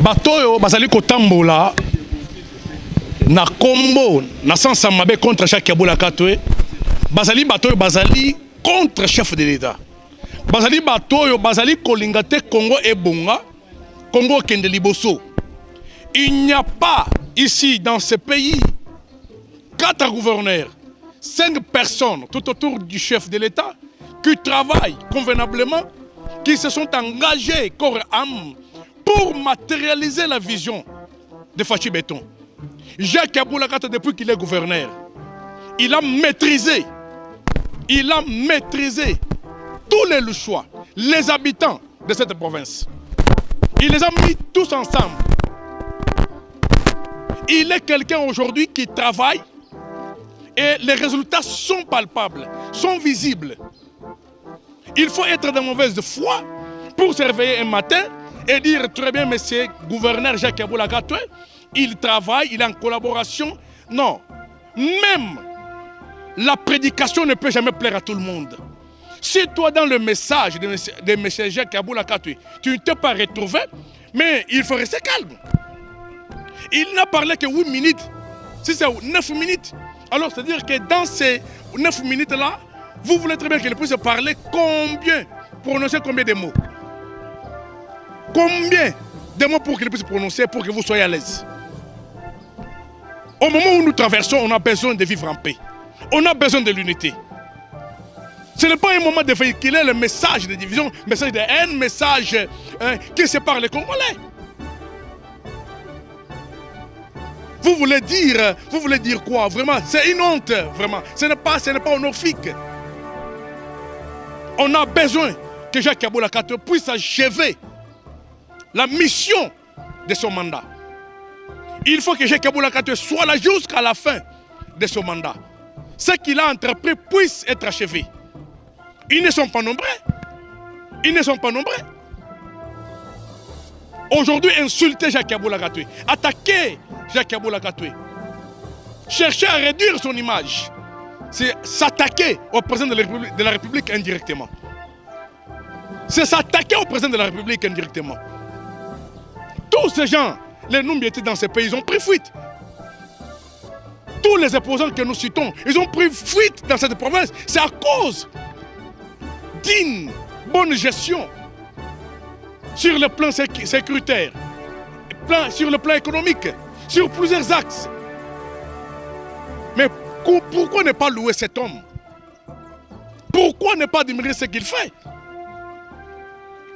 Batoyo bazali kotambola na kombo na sansa mabe contre Jacques Kabula Katwe. Bazali batoyo bazali contre chef de l'État. Bazali batoyo bazali kolingate Congo et Bonga, Congo kende liboso. Il n'y a pas ici dans ce pays 4 gouverneurs, 5 personnes tout autour du chef de l'État qui travaillent convenablement, qui se sont engagés corps et âme pour matérialiser la vision de Fachi Béton. Jacques Kabula Katwe, depuis qu'il est gouverneur, il a maîtrisé tous les choix, les habitants de cette province. Il les a mis tous ensemble. Il est quelqu'un aujourd'hui qui travaille et les résultats sont palpables, sont visibles. Il faut être de mauvaise foi pour se réveiller un matin et dire très bien, monsieur gouverneur Jacques Kabula Katwe, il travaille, il est en collaboration. Non, même la prédication ne peut jamais plaire à tout le monde. Si toi, dans le message de M. Jacques Kabula Katwe, tu ne t'es pas retrouvé, mais il faut rester calme. Il n'a parlé que 8 minutes. Si c'est 9 minutes, alors c'est-à-dire que dans ces 9 minutes-là, vous voulez très bien qu'il puisse parler combien, prononcer combien de mots. Combien de mots pour qu'il puisse prononcer pour que vous soyez à l'aise. Au moment où nous traversons, on a besoin de vivre en paix. On a besoin de l'unité. Ce n'est pas un moment de véhiculer le message de division, message de haine, message qui sépare les Congolais. Vous voulez dire quoi? Vraiment, c'est une honte, vraiment. Ce n'est pas honorifique. On a besoin que Jacques Kabula Katwe puisse achever la mission de son mandat. Il faut que Jacques Kabula Katwe soit là jusqu'à la fin de son mandat. Ce qu'il a entrepris puisse être achevé. Ils ne sont pas nombreux. Ils ne sont pas nombreux. Aujourd'hui, insulter Jacques Kabula Katwe, attaquer Jacques Kabula Katwe, chercher à réduire son image, c'est s'attaquer au président de la République indirectement. C'est s'attaquer au président de la République indirectement. Tous ces gens, les Numbiétés dans ces pays, ils ont pris fuite. Tous les opposants que nous citons, ils ont pris fuite dans cette province. C'est à cause d'une bonne gestion sur le plan sécuritaire, sur le plan économique, sur plusieurs axes. Mais pourquoi ne pas louer cet homme? Pourquoi ne pas admirer ce qu'il fait?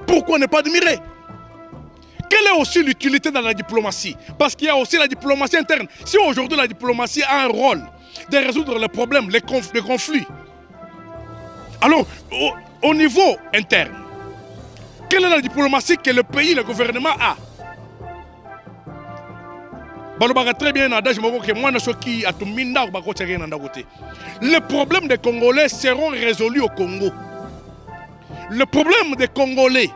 Pourquoi ne pas admirer? Quelle est aussi l'utilité dans la diplomatie? Parce qu'il y a aussi la diplomatie interne. Si aujourd'hui la diplomatie a un rôle de résoudre les problèmes, les conflits, alors au niveau interne, quelle est la diplomatie que le pays, le gouvernement a? Très bien, les problèmes des Congolais seront résolus au Congo. Les problèmes des Congolais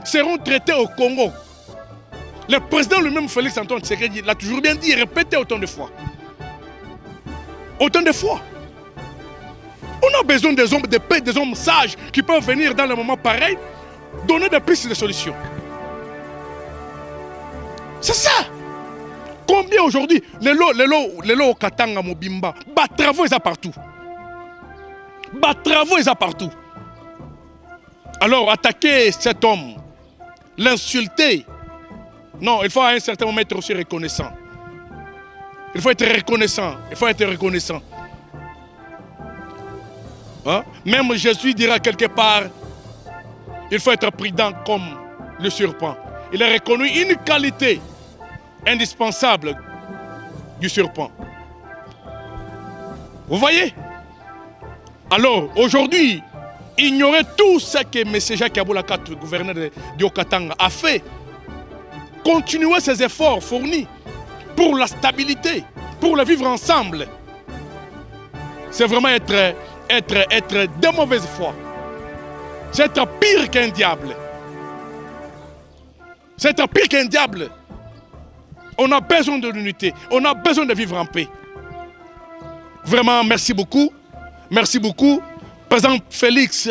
seront traités au Congo. Le président lui-même, Félix Antoine Tshisekedi, l'a toujours bien dit et répété autant de fois. Autant de fois. On a besoin des hommes de paix, des hommes sages qui peuvent venir dans les moments pareils, donner des pistes de solutions. C'est ça. Combien aujourd'hui, les lots au Katanga Mobimba, travaux ils partout. Travaux ils partout. Alors attaquer cet homme, l'insulter, non, il faut à un certain moment être aussi reconnaissant. Il faut être reconnaissant. Il faut être reconnaissant. Hein? Même Jésus dira quelque part, il faut être prudent comme le serpent. Il a reconnu une qualité indispensable du serpent. Vous voyez? Alors, aujourd'hui, ignorer tout ce que M. Jacques Kabula Katwe, gouverneur de Okatanga, a fait, continuer ses efforts fournis pour la stabilité, pour le vivre ensemble, c'est vraiment être de mauvaise foi. C'est être pire qu'un diable. C'est être pire qu'un diable. On a besoin de l'unité. On a besoin de vivre en paix. Vraiment, merci beaucoup. Merci beaucoup. Président Félix.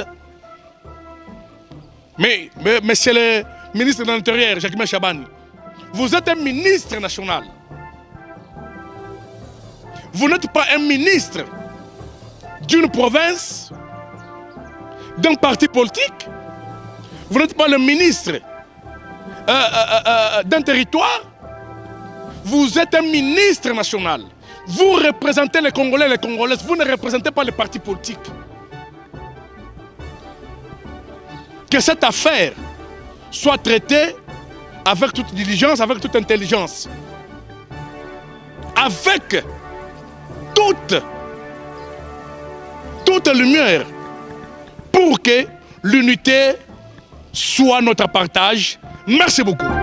Mais monsieur le ministre de l'Intérieur, Jacques Chabani, Vous êtes un ministre national. Vous n'êtes pas un ministre d'une province, d'un parti politique. Vous n'êtes pas le ministre d'un territoire. Vous êtes un ministre national. Vous représentez les Congolais et les Congolaises. Vous ne représentez pas les partis politiques. Que cette affaire soit traitée avec toute diligence, avec toute intelligence, avec toute lumière, pour que l'unité soit notre partage. Merci beaucoup.